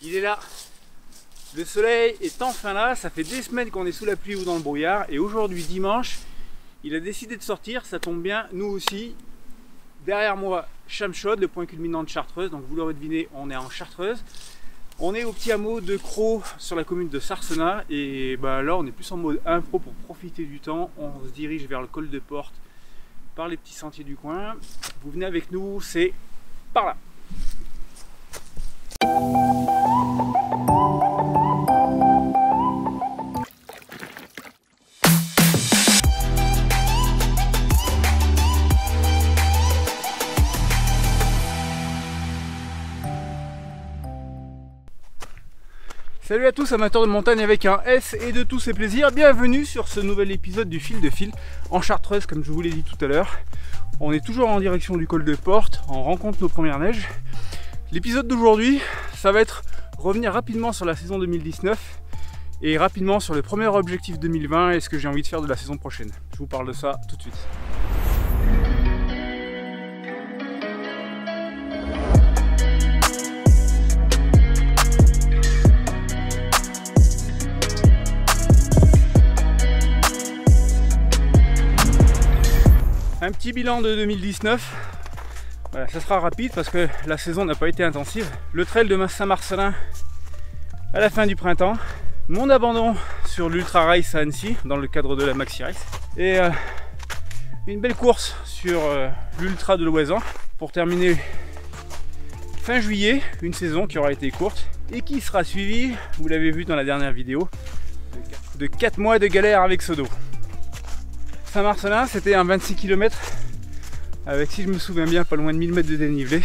Il est là. Le soleil est enfin là, ça fait des semaines qu'on est sous la pluie ou dans le brouillard et aujourd'hui dimanche, il a décidé de sortir, ça tombe bien, nous aussi. Derrière moi, Chamchaude, le point culminant de Chartreuse, donc vous l'aurez deviné, on est en Chartreuse. On est au petit hameau de Cros sur la commune de Sarsenat et là on est plus en mode impro pour profiter du temps. On se dirige vers le col de Porte par les petits sentiers du coin. Vous venez avec nous, c'est par là. Salut à tous amateurs de montagne avec un S et de tous ses plaisirs, bienvenue sur ce nouvel épisode du Fil de Fil en Chartreuse comme je vous l'ai dit tout à l'heure. On est toujours en direction du col de Porte, on rencontre nos premières neiges. L'épisode d'aujourd'hui, ça va être revenir rapidement sur la saison 2019 et rapidement sur le premier objectif 2020 et ce que j'ai envie de faire de la saison prochaine. Je vous parle de ça tout de suite. Un petit bilan de 2019, voilà, ça sera rapide parce que la saison n'a pas été intensive. Le trail de Saint-Marcellin à la fin du printemps, mon abandon sur l'Ultra Race à Annecy dans le cadre de la Maxi Race et une belle course sur l'Ultra de l'Oisan pour terminer fin juillet, une saison qui aura été courte et qui sera suivie, vous l'avez vu dans la dernière vidéo, de 4 mois de galère avec Sodo. Saint-Marcellin, c'était un 26 km avec, si je me souviens bien, pas loin de 1000 mètres de dénivelé.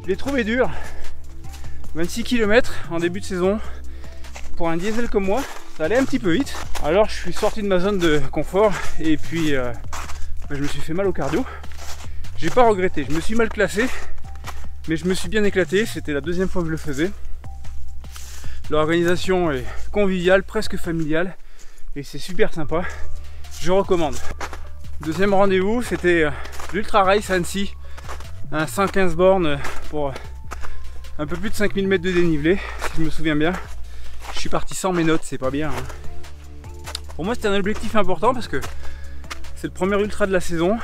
Je l'ai trouvé dur. 26 km en début de saison. Pour un diesel comme moi, ça allait un petit peu vite. Alors je suis sorti de ma zone de confort et puis je me suis fait mal au cardio. J'ai pas regretté, je me suis mal classé, mais je me suis bien éclaté. C'était la deuxième fois que je le faisais. L'organisation est conviviale, presque familiale et c'est super sympa. Je recommande. Deuxième rendez-vous, c'était l'Ultra Race à Annecy, un 115 bornes pour un peu plus de 5000 mètres de dénivelé, si je me souviens bien. Je suis parti sans mes notes, c'est pas bien. Pour moi, c'était un objectif important parce que c'est le premier ultra de la saison.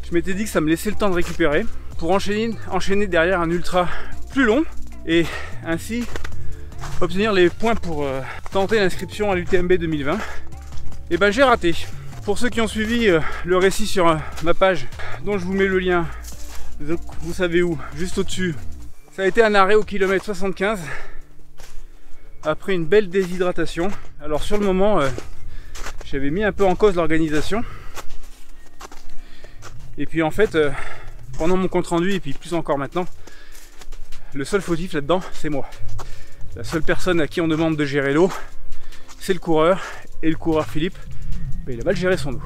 Je m'étais dit que ça me laissait le temps de récupérer pour enchaîner derrière un ultra plus long et ainsi obtenir les points pour tenter l'inscription à l'UTMB 2020. Et j'ai raté. Pour ceux qui ont suivi le récit sur ma page, dont je vous mets le lien, vous savez où, juste au-dessus, ça a été un arrêt au kilomètre 75 après une belle déshydratation. Alors sur le moment, j'avais mis un peu en cause l'organisation. Et puis en fait, pendant mon compte rendu, et puis plus encore maintenant, le seul fautif là-dedans, c'est moi. La seule personne à qui on demande de gérer l'eau, c'est le coureur. Et le coureur Philippe, il a mal géré son eau.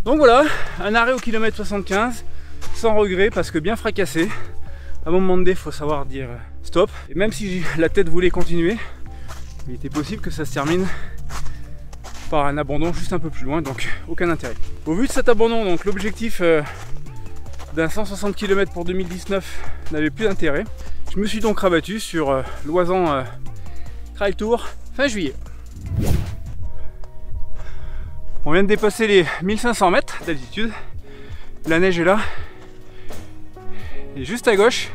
Donc voilà, un arrêt au kilomètre 75, sans regret parce que bien fracassé. À un moment donné, il faut savoir dire stop. Et même si la tête voulait continuer, il était possible que ça se termine par un abandon juste un peu plus loin, donc aucun intérêt. Au vu de cet abandon, donc l'objectif d'un 160 km pour 2019 n'avait plus d'intérêt. Je me suis donc rabattu sur l'Oisan Trail Tour fin juillet. On vient de dépasser les 1500 mètres d'altitude. La neige est là. Et juste à gauche,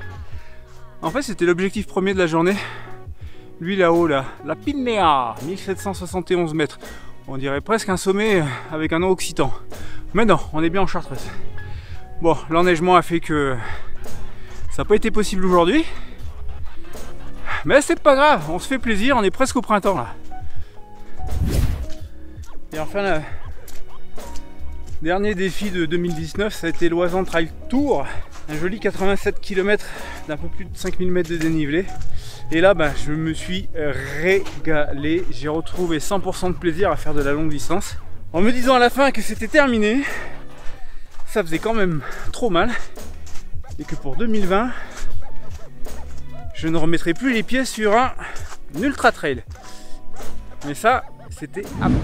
en fait c'était l'objectif premier de la journée. Lui là-haut, là, la Pinnéa, 1771 mètres. On dirait presque un sommet avec un nom occitan. Mais non, on est bien en Chartreuse. Bon, l'enneigement a fait que ça n'a pas été possible aujourd'hui. Mais c'est pas grave, on se fait plaisir, on est presque au printemps là. Et enfin, le dernier défi de 2019, ça a été l'Oisan Trail Tour. Un joli 87 km d'un peu plus de 5000 mètres de dénivelé. Et là, je me suis régalé. J'ai retrouvé 100% de plaisir à faire de la longue distance. En me disant à la fin que c'était terminé, ça faisait quand même trop mal. Et que pour 2020, je ne remettrai plus les pieds sur un ultra trail. Mais ça, c'était avant.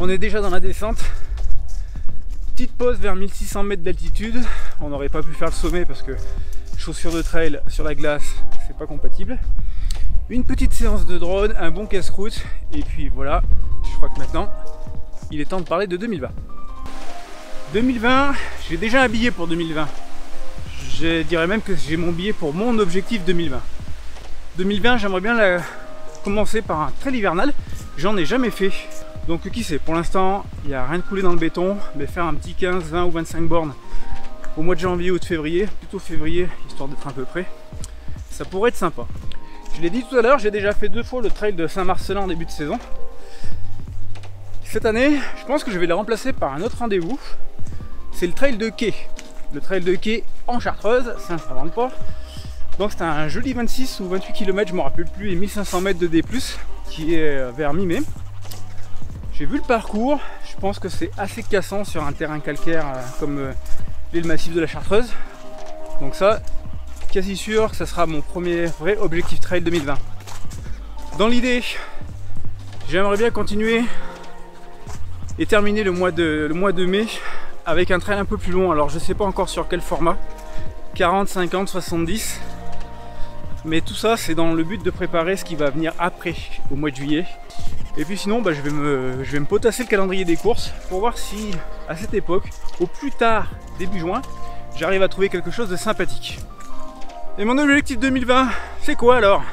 On est déjà dans la descente. Petite pause vers 1600 mètres d'altitude. On n'aurait pas pu faire le sommet parce que chaussures de trail sur la glace, c'est pas compatible. Une petite séance de drone, un bon casse-croûte. Et puis voilà, je crois que maintenant, il est temps de parler de 2020. 2020, j'ai déjà un billet pour 2020. Je dirais même que j'ai mon billet pour mon objectif 2020. 2020, j'aimerais bien commencer par un trail hivernal. J'en ai jamais fait. Donc qui sait, pour l'instant, il n'y a rien de coulé dans le béton. Mais faire un petit 15, 20 ou 25 bornes au mois de janvier ou de février, plutôt février, histoire d'être un peu près, ça pourrait être sympa. Je l'ai dit tout à l'heure, j'ai déjà fait 2 fois le trail de Saint-Marcelin en début de saison. Cette année, je pense que je vais le remplacer par un autre rendez-vous. C'est le trail de Quai. Le trail de Quai en Chartreuse, ça ne s'invente pas. Donc c'est un joli 26 ou 28 km, je ne me rappelle plus, et 1500 mètres de D+, qui est vers mi-mai. J'ai vu le parcours, je pense que c'est assez cassant sur un terrain calcaire comme le massif de la Chartreuse. Donc ça, quasi sûr que ça sera mon premier vrai objectif trail 2020. Dans l'idée, j'aimerais bien continuer et terminer le mois de mai avec un trail un peu plus long. Alors je sais pas encore sur quel format, 40, 50, 70. Mais tout ça c'est dans le but de préparer ce qui va venir après, au mois de juillet. Et puis sinon je vais me potasser le calendrier des courses pour voir si à cette époque, au plus tard début juin, j'arrive à trouver quelque chose de sympathique. Et mon objectif 2020, c'est quoi alors?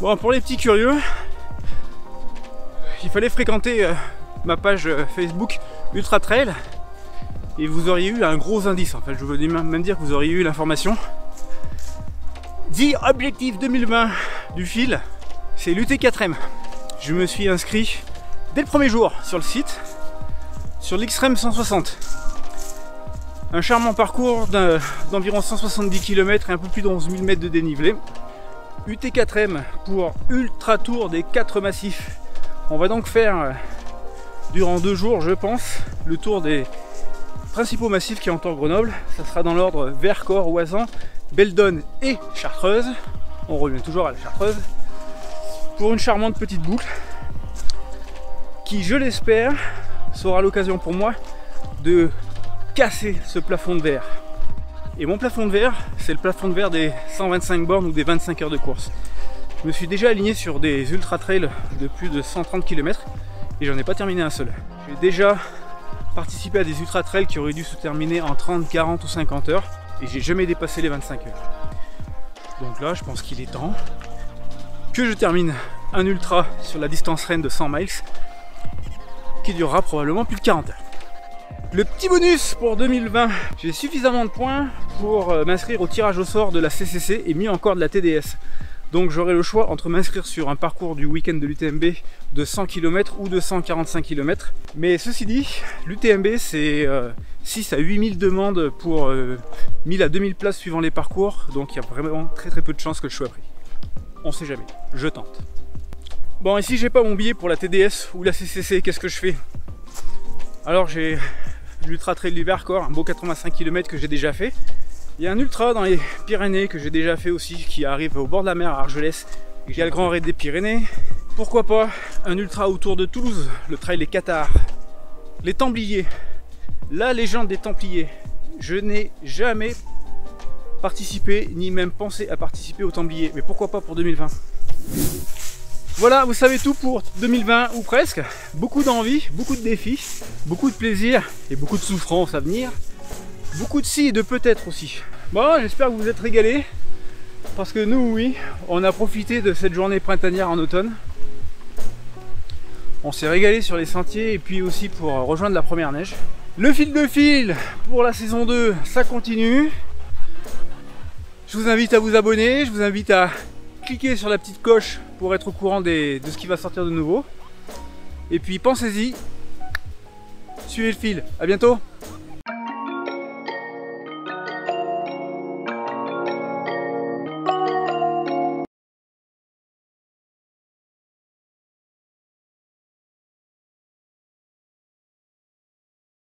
Bon, pour les petits curieux, il fallait fréquenter ma page Facebook Ultra Trail et vous auriez eu un gros indice. En fait, je veux même dire que vous auriez eu l'information. Dit objectif 2020 du fil, c'est l'UT4M. Je me suis inscrit dès le premier jour sur le site, sur l'XREM 160. Un charmant parcours d'environ 170 km et un peu plus de 11 000 mètres de dénivelé. UT4M pour Ultra Tour des 4 massifs. On va donc faire durant 2 jours, je pense, le tour des principaux massifs qui entourent Grenoble. Ça sera dans l'ordre Vercors, Oisans, Beldonne et Chartreuse. On revient toujours à la Chartreuse pour une charmante petite boucle qui, je l'espère, sera l'occasion pour moi de casser ce plafond de verre. Et mon plafond de verre, c'est le plafond de verre des 125 bornes ou des 25 heures de course. Je me suis déjà aligné sur des ultra trails de plus de 130 km et j'en ai pas terminé un seul. J'ai déjà participé à des ultra trails qui auraient dû se terminer en 30, 40 ou 50 heures et j'ai jamais dépassé les 25 heures. Donc là, je pense qu'il est temps que je termine un ultra sur la distance reine de 100 miles qui durera probablement plus de 40 heures. Le petit bonus pour 2020, j'ai suffisamment de points pour m'inscrire au tirage au sort de la CCC et mieux encore de la TDS. Donc j'aurai le choix entre m'inscrire sur un parcours du week-end de l'UTMB de 100 km ou de 145 km. Mais ceci dit, l'UTMB c'est 6 à 8000 demandes pour 1000 à 2000 places suivant les parcours. Donc il y a vraiment très peu de chances que je sois pris. On sait jamais, je tente. Bon, et si j'ai pas mon billet pour la TDS ou la CCC, qu'est-ce que je fais? Alors j'ai l'Ultra Trail du Vercors, un beau 85 km que j'ai déjà fait. Il y a un ultra dans les Pyrénées que j'ai déjà fait aussi, qui arrive au bord de la mer à Argelès. Il y a le Grand Raid des Pyrénées. Pourquoi pas un ultra autour de Toulouse, le Trail des Cathares. Les Templiers, la légende des Templiers. Je n'ai jamais participé, ni même pensé à participer aux Templiers. Mais pourquoi pas pour 2020? Voilà, vous savez tout pour 2020 ou presque. Beaucoup d'envie, beaucoup de défis, beaucoup de plaisir et beaucoup de souffrance à venir. Beaucoup de si et de peut-être aussi. Bon, j'espère que vous vous êtes régalés. Parce que nous, oui, on a profité de cette journée printanière en automne. On s'est régalé sur les sentiers et puis aussi pour rejoindre la première neige. Le fil de fil pour la saison 2, ça continue. Je vous invite à vous abonner, je vous invite à cliquer sur la petite coche pour être au courant de ce qui va sortir de nouveau. Et puis pensez-y, suivez le fil. À bientôt.